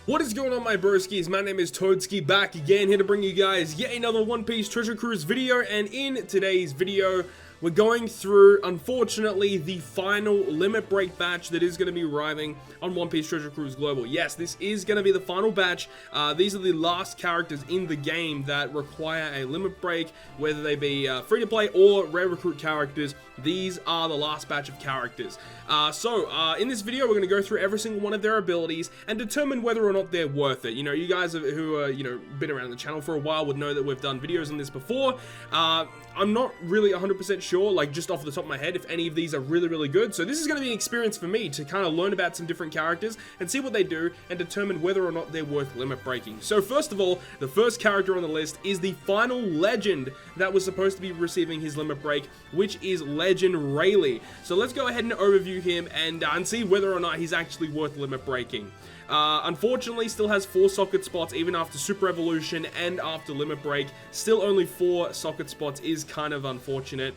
What is going on, my broskies? My name is Toadskii, back again, here to bring you guys yet another One Piece Treasure Cruise video. And in today's video, we're going through, unfortunately, the final limit break batch that is going to be arriving on One Piece Treasure Cruise Global. Yes, this is going to be the final batch. These are the last characters in the game that require a limit break, whether they be free-to-play or rare recruit characters. These are the last batch of characters. In this video, we're going to go through every single one of their abilities and determine whether or not they're worth it. You know, you guys who are, been around the channel for a while would know that we've done videos on this before. I'm not really 100% sure, like just off the top of my head, if any of these are really good. So this is going to be an experience for me to kind of learn about some different characters and see what they do and determine whether or not they're worth limit breaking. So first of all, the first character on the list is the final legend that was supposed to be receiving his limit break, which is Legend Rayleigh. So let's go ahead and overview him and see whether or not he's actually worth limit breaking. Unfortunately, still has 4 socket spots even after Super Evolution and after Limit Break. Still only 4 socket spots is kind of unfortunate.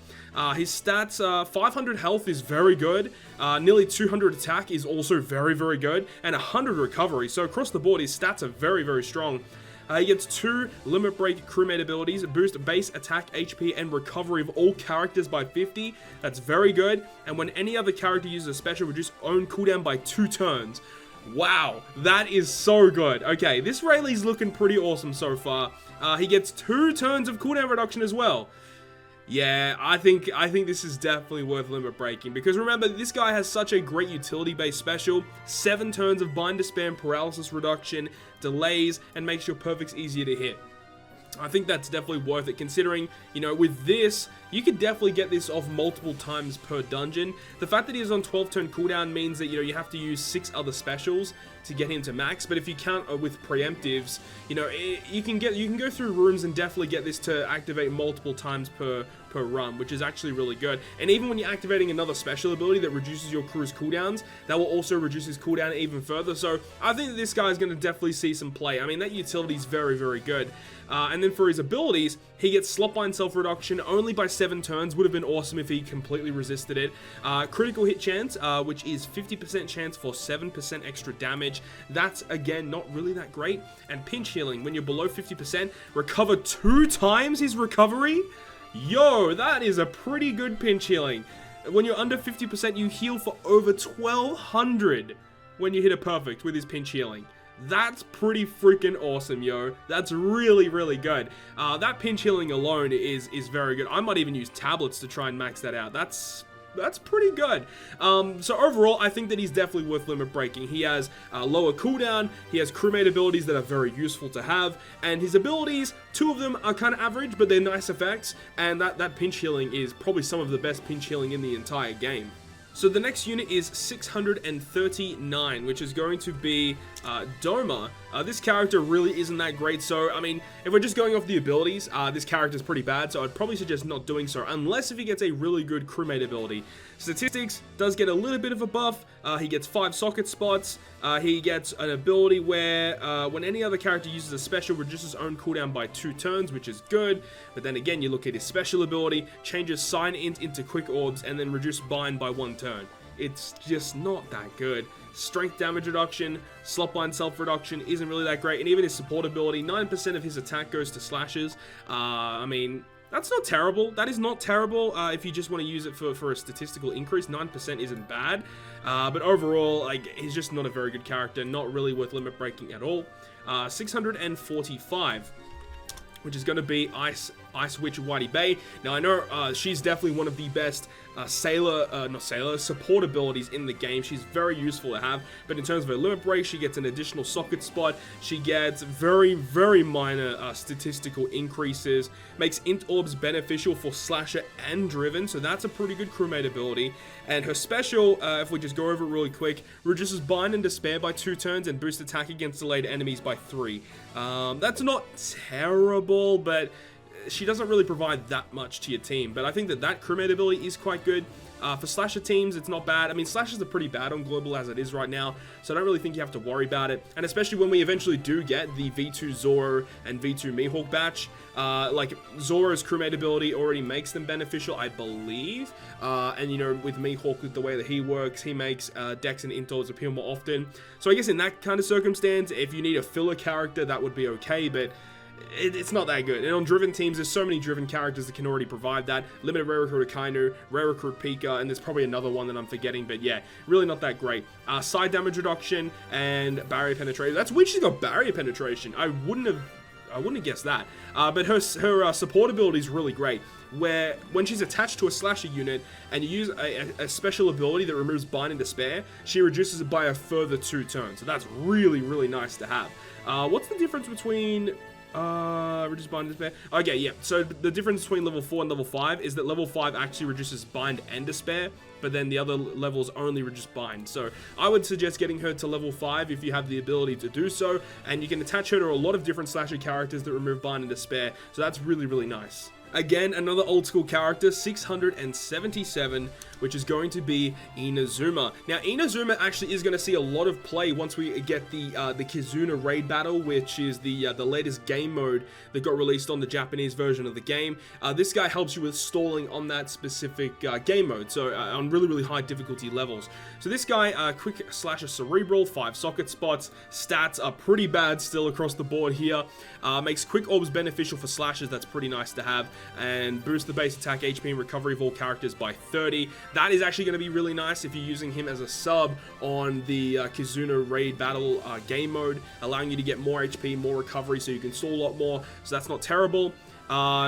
His stats, 500 health is very good. Nearly 200 attack is also very good. And 100 recovery. So across the board, his stats are very strong. He gets 2 Limit Break crewmate abilities, boost base attack, HP, and recovery of all characters by 50. That's very good. And when any other character uses a special, reduce own cooldown by 2 turns. Wow, that is so good. Okay, this Rayleigh's looking pretty awesome so far. He gets 2 turns of cooldown reduction as well. Yeah, I think this is definitely worth limit breaking, because remember, this guy has such a great utility-based special. 7 turns of bind to spam paralysis reduction, delays, and makes your perfects easier to hit. I think that's definitely worth it, considering, with this, you could definitely get this off multiple times per dungeon. The fact that he is on 12-turn cooldown means that, you have to use 6 other specials to get him to max, but if you count with preemptives, you can go through rooms and definitely get this to activate multiple times per run, which is actually really good. And even when you're activating another special ability that reduces your crew's cooldowns, that will also reduce his cooldown even further. So I think that this guy is going to definitely see some play. I mean, that utility is very good. And then for his abilities, he gets Slotbind self-reduction only by 7 turns. Would have been awesome if he completely resisted it. Critical hit chance, which is 50% chance for 7% extra damage. That's, again, not really that great. And pinch healing, when you're below 50%, recover 2 times his recovery. Yo, that is a pretty good pinch healing. When you're under 50%, you heal for over 1200 when you hit a perfect with his pinch healing. That's pretty freaking awesome, yo. That's really good. That pinch healing alone is very good. I might even use tablets to try and max that out. That's pretty good. So overall, I think that he's definitely worth limit breaking. He has lower cooldown, he has crewmate abilities that are very useful to have, and his abilities, 2 of them are kind of average, but they're nice effects, and that pinch healing is probably some of the best pinch healing in the entire game. So the next unit is 639, which is going to be Doma. This character really isn't that great, so I mean, if we're just going off the abilities, this character is pretty bad, so I'd probably suggest not doing so, unless if he gets a really good crewmate ability. Statistics does get a little bit of a buff. He gets 5 socket spots. He gets an ability where when any other character uses a special, reduces own cooldown by 2 turns, which is good. But then again, you look at his special ability, changes sign int into quick orbs, and then reduce bind by 1 turn. It's just not that good. Strength damage reduction, slotbind self-reduction isn't really that great, and even his support ability, 9% of his attack goes to slashes. I mean, that's not terrible. That is not terrible if you just want to use it for a statistical increase. 9% isn't bad. But overall, like, he's just not a very good character, not really worth limit breaking at all. 645. Which is going to be Ice Witch Whitey Bay. Now, I know she's definitely one of the best support abilities in the game. She's very useful to have, but in terms of her limit break, she gets an additional socket spot. She gets very minor statistical increases, makes int orbs beneficial for slasher and driven, so that's a pretty good crewmate ability. And her special, if we just go over it really quick, reduces bind and despair by 2 turns and boost attack against delayed enemies by 3. That's not terrible, but she doesn't really provide that much to your team. But I think that crewmate ability is quite good. For slasher teams, it's not bad. I mean, slashers are pretty bad on global as it is right now, so I don't really think you have to worry about it. And especially when we eventually do get the V2 Zoro and V2 Mihawk batch, like Zoro's crewmate ability already makes them beneficial, I believe. And you know, with Mihawk, with the way that he works, he makes Dex and Intos appear more often. So I guess in that kind of circumstance, if you need a filler character, that would be okay, but it's not that good. And on driven teams, there's so many driven characters that can already provide that. Limited Rare Recruit Akainu, Rare Recruit Pika, and there's probably another one that I'm forgetting, but yeah, really not that great. Side damage reduction and barrier penetration. That's weird she's got barrier penetration. I wouldn't have guessed that. But her support ability is really great, where when she's attached to a slasher unit and you use a special ability that removes Bind and Despair, she reduces it by a further 2 turns. So that's really, really nice to have. What's the difference between reduce bind and despair? Okay, yeah, so the difference between level 4 and level 5 is that level 5 actually reduces bind and despair, but then the other levels only reduce bind. So I would suggest getting her to level 5 if you have the ability to do so, and you can attach her to a lot of different slasher characters that remove bind and despair, so that's really, really nice. Again, another old school character, 677, which is going to be Inazuma. Now, Inazuma actually is going to see a lot of play once we get the Kizuna raid battle, which is the latest game mode that got released on the Japanese version of the game. This guy helps you with stalling on that specific game mode, so on really, really high difficulty levels. So this guy, quick slasher cerebral, 5 socket spots, stats are pretty bad still across the board here. Makes quick orbs beneficial for slashers, that's pretty nice to have, and boost the base attack, HP, and recovery of all characters by 30. That is actually going to be really nice if you're using him as a sub on the Kizuna raid battle game mode, allowing you to get more HP, more recovery, so you can stall a lot more, so that's not terrible.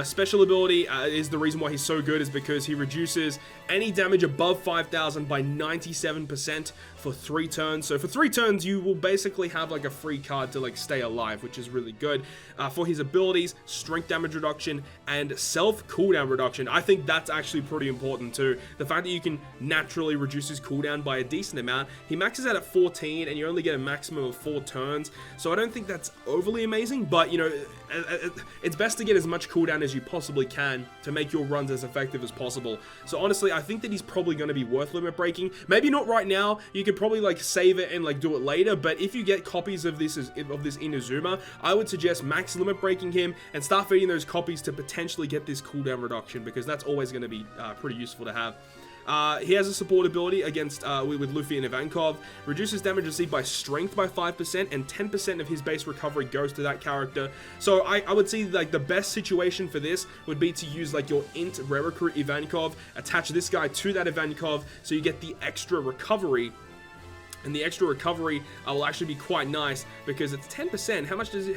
Special ability is the reason why he's so good, is because he reduces any damage above 5,000 by 97% for 3 turns. So for 3 turns, you will basically have like a free card to like stay alive, which is really good. For his abilities, strength damage reduction and self cooldown reduction, I think that's actually pretty important too. The fact that you can naturally reduce his cooldown by a decent amount. He maxes out at 14 and you only get a maximum of 4 turns. So I don't think that's overly amazing, but you know, it's best to get as much cooldown as you possibly can to make your runs as effective as possible. So honestly, I think that he's probably going to be worth limit breaking. Maybe not right now. You could probably like save it and like do it later, but if you get copies of this Inazuma, I would suggest max limit breaking him and start feeding those copies to potentially get this cooldown reduction, because that's always going to be pretty useful to have. He has a support ability against with Luffy and Ivankov. Reduces damage received by strength by 5%, and 10% of his base recovery goes to that character. So I would say like the best situation for this would be to use like your int rare recruit Ivankov, attach this guy to that Ivankov so you get the extra recovery. And the extra recovery will actually be quite nice because it's 10%. How much does he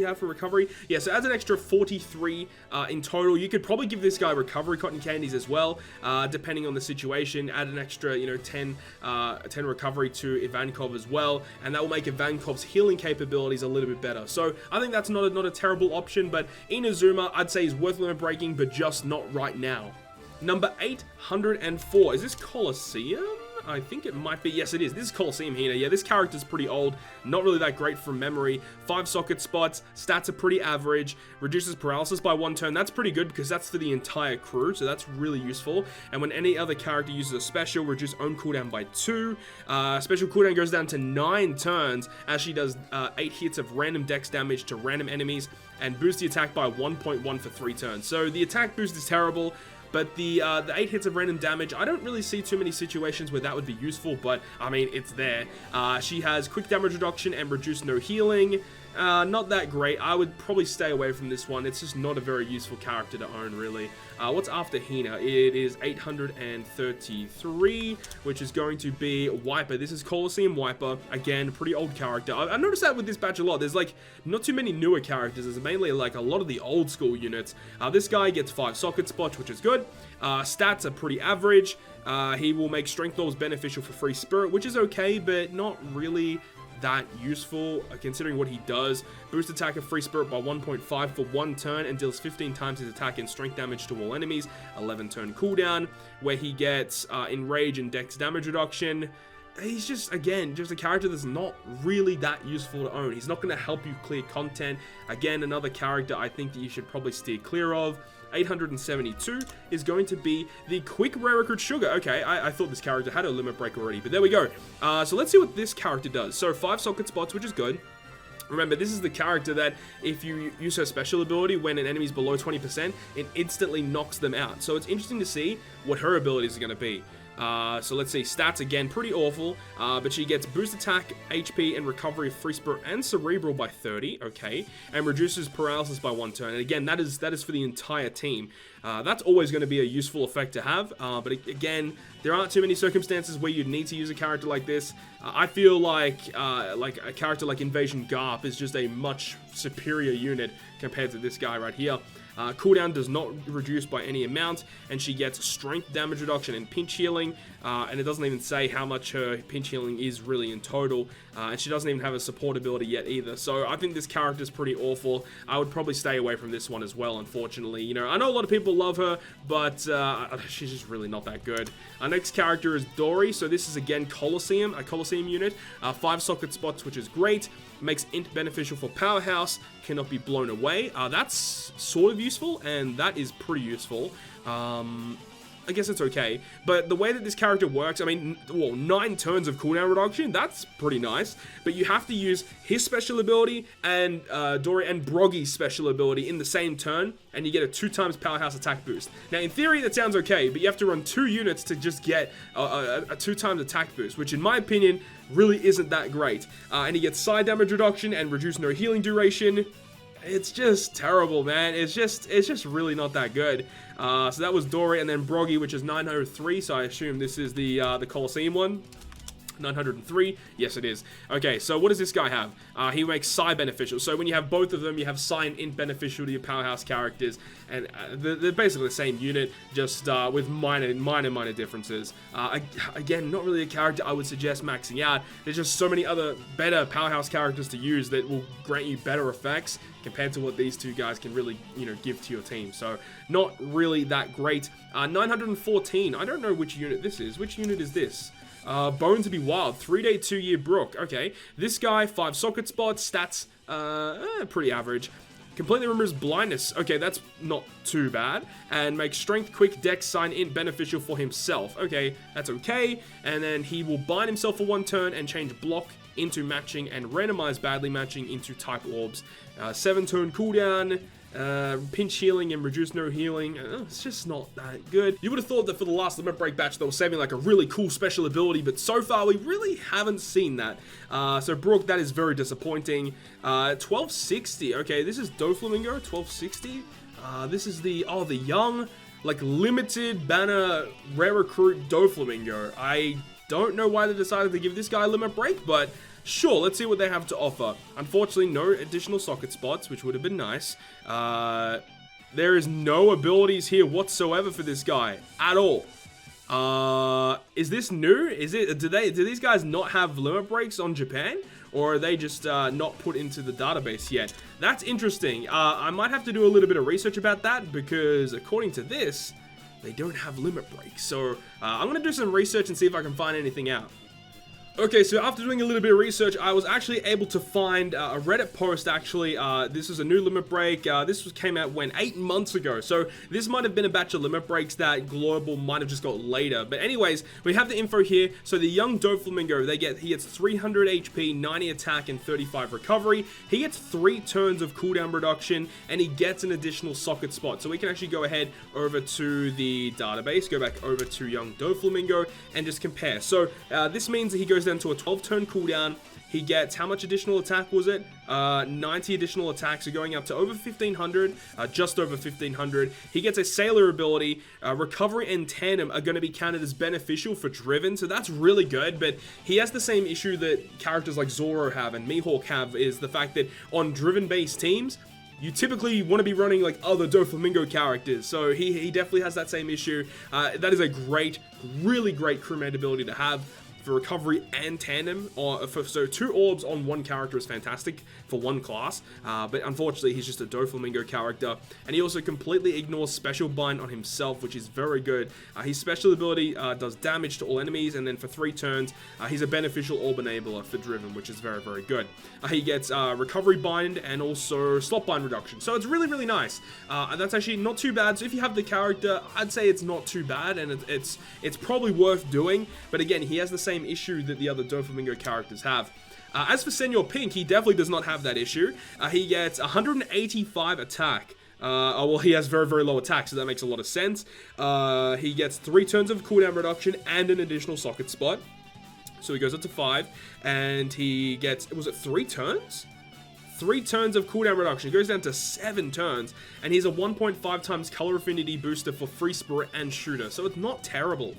have for recovery? Yeah, so adds an extra 43 in total. You could probably give this guy recovery cotton candies as well, depending on the situation. Add an extra, you know, 10 recovery to Ivankov as well, and that will make Ivankov's healing capabilities a little bit better. So I think that's not a terrible option, but Inazuma I'd say is worth limit breaking, but just not right now. Number 804. Is this Colosseum? I think it might be. Yes, it is. This is Colosseum Hina. Yeah, this character's pretty old. Not really that great from memory. 5 socket spots. Stats are pretty average. Reduces paralysis by 1 turn. That's pretty good because that's for the entire crew, so that's really useful. And when any other character uses a special, reduce own cooldown by 2. Special cooldown goes down to 9 turns as she does 8 hits of random dex damage to random enemies and boosts the attack by 1.1 for 3 turns. So the attack boost is terrible. But the 8 hits of random damage, I don't really see too many situations where that would be useful, but I mean, it's there. She has quick damage reduction and reduce no healing. Not that great. I would probably stay away from this one. It's just not a very useful character to own, really. What's after Hina? It is 833, which is going to be Wyper. This is Colosseum Wyper. Again, pretty old character. I've noticed that with this batch a lot. There's like not too many newer characters. There's mainly like a lot of the old school units. This guy gets 5 socket spots, which is good. Stats are pretty average. He will make strength levels beneficial for free spirit, which is okay, but not really that useful considering what he does. Boost attack of free spirit by 1.5 for 1 turn and deals 15 times his attack and strength damage to all enemies. 11 turn cooldown, where he gets enrage and dex damage reduction. he's just, again, just a character that's not really that useful to own. He's not going to help you clear content. Again, another character I think that you should probably steer clear of. 872 is going to be the quick rare recruit Sugar. Okay, I thought this character had a limit break already, but there we go. So let's see what this character does. So 5 socket spots, which is good. Remember, this is the character that if you use her special ability when an enemy's below 20%, it instantly knocks them out. So it's interesting to see what her abilities are going to be. So let's see, stats again, pretty awful, but she gets boost attack, HP, and recovery of free spirit and cerebral by 30, okay, and reduces paralysis by 1 turn, and again, that is for the entire team. That's always going to be a useful effect to have, but again, there aren't too many circumstances where you'd need to use a character like this. I feel like a character like Invasion Garp is just a much superior unit compared to this guy right here. Cooldown does not reduce by any amount, and she gets strength damage reduction and pinch healing, and it doesn't even say how much her pinch healing is really in total, and she doesn't even have a support ability yet either. So I think this character is pretty awful. I would probably stay away from this one as well, unfortunately. You know, I know a lot of people love her, but she's just really not that good. Our next character is Dorry, so this is again Colosseum, a Colosseum unit, 5 socket spots, which is great. Makes int beneficial for powerhouse, cannot be blown away. That's sort of useful, and that is pretty useful. I guess it's okay, but the way that this character works, I mean, well, 9 turns of cooldown reduction, that's pretty nice, but you have to use his special ability and Dorry and Brogy's special ability in the same turn, and you get a 2 times powerhouse attack boost. Now, in theory, that sounds okay, but you have to run 2 units to just get a 2 times attack boost, which in my opinion, really isn't that great. And he gets side damage reduction and reduce no healing duration. It's just terrible, man. It's just really not that good. So that was Dorry, and then Brogy, which is 903. So I assume this is the Colosseum one. 903, yes it is. Okay, so what does this guy have? He makes Psi beneficial. So when you have both of them, you have Psi and Int beneficial to your powerhouse characters, and they're basically the same unit, just with minor differences. Again, not really a character I would suggest maxing out. There's just so many other better powerhouse characters to use that will grant you better effects compared to what these 2 guys can really, you know, give to your team. So not really that great. 914. I don't know which unit this is. Which unit is this? Bone to be Wild, 3-day 2-year Brooke. Okay, this guy, 5 socket spots, stats, pretty average. Completely removes blindness. Okay, that's not too bad. And makes strength, quick, dex, sign, int beneficial for himself. Okay, that's okay. And then he will bind himself for 1 turn and change block into matching and randomize badly matching into type orbs. 7 turn cooldown. Pinch healing and reduce no healing. It's just not that good. You would have thought that for the last limit break batch they were saving like a really cool special ability, but so far we really haven't seen that. So Brooke, that is very disappointing. 1260. Okay, this is Doflamingo. 1260. This is the young, like, limited banner rare recruit Doflamingo. I don't know why they decided to give this guy a limit break, but sure, let's see what they have to offer. Unfortunately, no additional socket spots, which would have been nice. There is no abilities here whatsoever for this guy at all. Is this new? Do these guys not have limit breaks on Japan? Or are they just not put into the database yet? That's interesting. I might have to do a little bit of research about that, because according to this, they don't have limit breaks. So I'm going to do some research and see if I can find anything out. Okay, so after doing a little bit of research, I was actually able to find a Reddit post, actually. This is a new limit break. This came out 8 months ago. So this might have been a batch of limit breaks that Global might have just got later. But anyways, we have the info here. So the young Doflamingo, he gets 300 HP, 90 attack, and 35 recovery. He gets 3 turns of cooldown reduction, and he gets an additional socket spot. So we can actually go ahead over to the database, go back over to young Doflamingo, and just compare. So this means that he goes down to a 12-turn cooldown. He gets, how much additional attack was it? 90 additional attacks, so going up to over 1,500, just over 1,500. He gets a Sailor ability. Recovery and Tandem are going to be counted as beneficial for Driven, so that's really good, but he has the same issue that characters like Zoro have and Mihawk have, is the fact that on Driven-based teams, you typically want to be running like other Doflamingo characters, so he definitely has that same issue. That is a really great crewmate ability to have. for recovery and tandem, so 2 orbs on 1 character is fantastic for 1 class, but unfortunately he's just a Doflamingo character, and he also completely ignores special bind on himself, which is very good. His special ability does damage to all enemies, and then for 3 turns, he's a beneficial orb enabler for Driven, which is very, very good. He gets recovery bind and also slot bind reduction, so it's really, really nice, and that's actually not too bad. So if you have the character, I'd say it's not too bad, and it's probably worth doing, but again, he has the same issue that the other Doflamingo characters have. As for Senor Pink, he definitely does not have that issue. He gets 185 attack. Well, he has very, very low attack, so that makes a lot of sense. He gets 3 turns of cooldown reduction and an additional socket spot. So he goes up to 5, and he gets, was it 3 turns? 3 turns of cooldown reduction. He goes down to 7 turns, and he's a 1.5 times color affinity booster for Free Spirit and Shooter, so it's not terrible.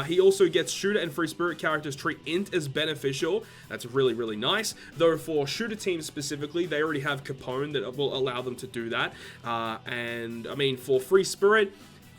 He also gets Shooter and Free Spirit characters treat Int as beneficial. That's really, really nice. Though for Shooter teams specifically, they already have Capone that will allow them to do that. And I mean, for Free Spirit,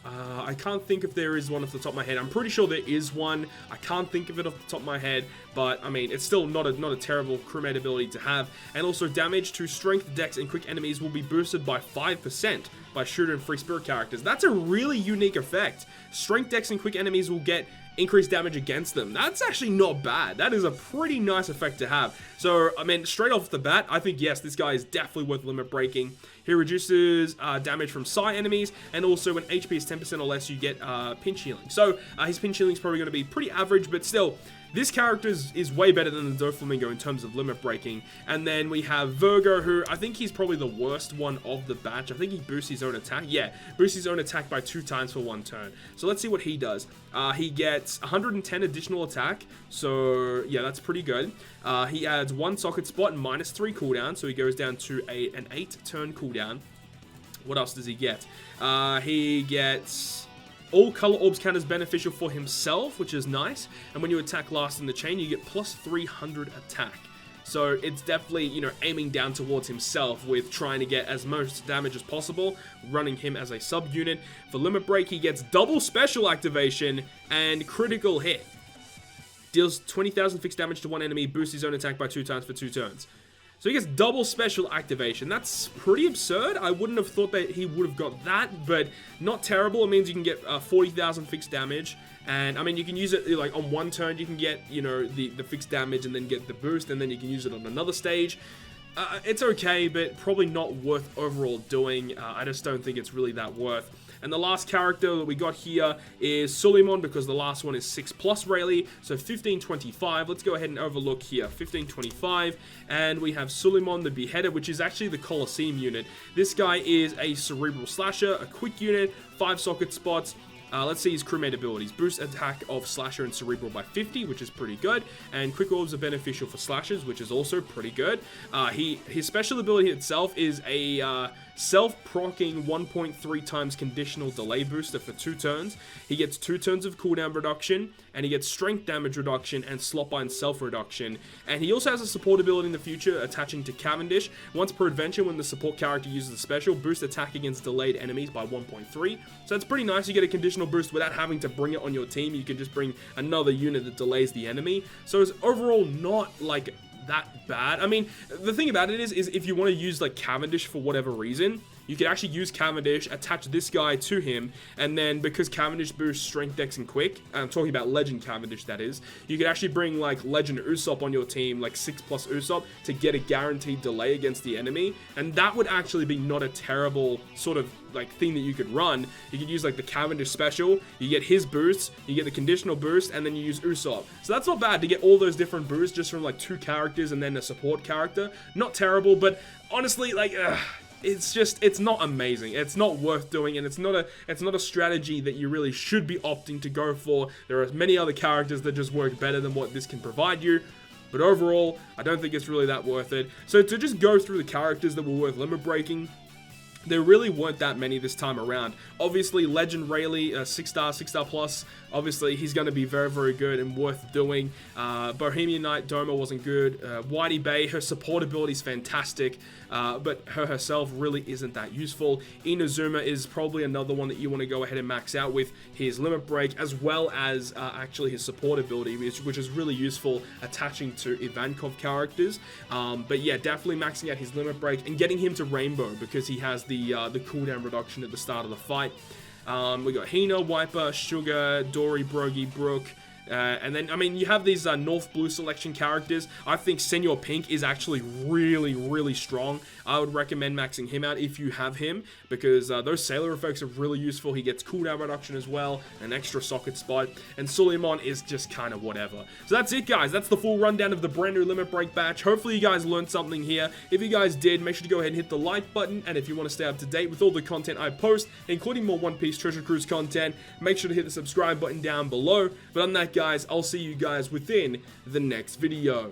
I can't think if there is one off the top of my head. I'm pretty sure there is one. I can't think of it off the top of my head, but I mean, it's still not a terrible crewmate ability to have. And also, damage to strength, dex, and quick enemies will be boosted by 5% by Shooter and Free Spirit characters. That's a really unique effect. Strength, dex, and quick enemies will get increased damage against them. That's actually not bad. That is a pretty nice effect to have. So, I mean, straight off the bat, I think, yes, this guy is definitely worth limit breaking. He reduces damage from psi enemies, and also when HP is 10% or less, you get pinch healing. So, his pinch healing is probably going to be pretty average, but still, this character is way better than the Doflamingo in terms of limit breaking. And then we have Vergo, who I think he's probably the worst one of the batch. I think he boosts his own attack. Yeah, boosts his own attack by 2 times for 1 turn. So let's see what he does. He gets 110 additional attack. So yeah, that's pretty good. He adds 1 socket spot and -3 cooldown. So he goes down to an 8 turn cooldown. What else does he get? He gets all color orbs count as beneficial for himself, which is nice. And when you attack last in the chain, you get plus 300 attack. So it's definitely, you know, aiming down towards himself with trying to get as much damage as possible, running him as a sub-unit. For limit break, he gets double special activation and critical hit. Deals 20,000 fixed damage to one enemy, boosts his own attack by 2 times for 2 turns. So he gets double special activation. That's pretty absurd. I wouldn't have thought that he would have got that, but not terrible. It means you can get 40,000 fixed damage. And, I mean, you can use it, like, on 1 turn, you can get, you know, the fixed damage and then get the boost, and then you can use it on another stage. It's okay, but probably not worth overall doing. I just don't think it's really that worth. And the last character that we got here is Suleiman, because the last one is 6+ Rayleigh, so 1525. Let's go ahead and overlook here, 1525, and we have Suleiman the Beheader, which is actually the Colosseum unit. This guy is a Cerebral Slasher, a quick unit, 5 socket spots. Let's see his crewmate abilities. Boost attack of Slasher and Cerebral by 50, which is pretty good. And Quick Orbs are beneficial for Slashers, which is also pretty good. His special ability itself is a self-proccing 1.3 times conditional delay booster for 2 turns. He gets 2 turns of cooldown reduction, and he gets strength damage reduction and slotbind self reduction. And he also has a support ability in the future attaching to Cavendish. Once per adventure, when the support character uses the special, boost attack against delayed enemies by 1.3. So it's pretty nice. You get a conditional boost without having to bring it on your team. You can just bring another unit that delays the enemy. So it's overall not like that bad. I mean, the thing about it is if you want to use like Cavendish for whatever reason, you could actually use Cavendish, attach this guy to him, and then because Cavendish boosts Strength, Dex, and Quick, and I'm talking about Legend Cavendish, that is, you could actually bring like Legend Usopp on your team, like 6+ Usopp, to get a guaranteed delay against the enemy, and that would actually be not a terrible sort of like thing that you could run. You could use like the Cavendish special, you get his boosts, you get the conditional boost, and then you use Usopp. So that's not bad to get all those different boosts just from like 2 characters and then a support character. Not terrible, but honestly, like, it's not amazing. It's not worth doing, and it's not a strategy that you really should be opting to go for. There are many other characters that just work better than what this can provide you. But overall, I don't think it's really that worth it. So to just go through the characters that were worth limit breaking, there really weren't that many this time around. Obviously, Legend Rayleigh, 6-star, 6-star plus. Obviously, he's going to be very, very good and worth doing. Bohemian Knight Doma wasn't good. Whitey Bay, her support ability is fantastic, but her herself really isn't that useful. Inazuma is probably another one that you want to go ahead and max out with his limit break, as well as actually his support ability, which is really useful attaching to Ivankov characters. But yeah, definitely maxing out his limit break and getting him to Rainbow, because he has the cooldown reduction at the start of the fight. We got Hina, Wyper, Sugar, Dorry, Brogy, Brooke. And then, I mean, you have these North Blue selection characters. I think Senor Pink is actually really, really strong. I would recommend maxing him out if you have him, because those Sailor effects are really useful. He gets cooldown reduction as well, an extra socket spot, and Suleiman is just kind of whatever. So that's it, guys. That's the full rundown of the brand new Limit Break batch. Hopefully you guys learned something here. If you guys did, make sure to go ahead and hit the like button, and if you want to stay up to date with all the content I post, including more One Piece Treasure Cruise content, make sure to hit the subscribe button down below. But other than that, guys, I'll see you guys within the next video.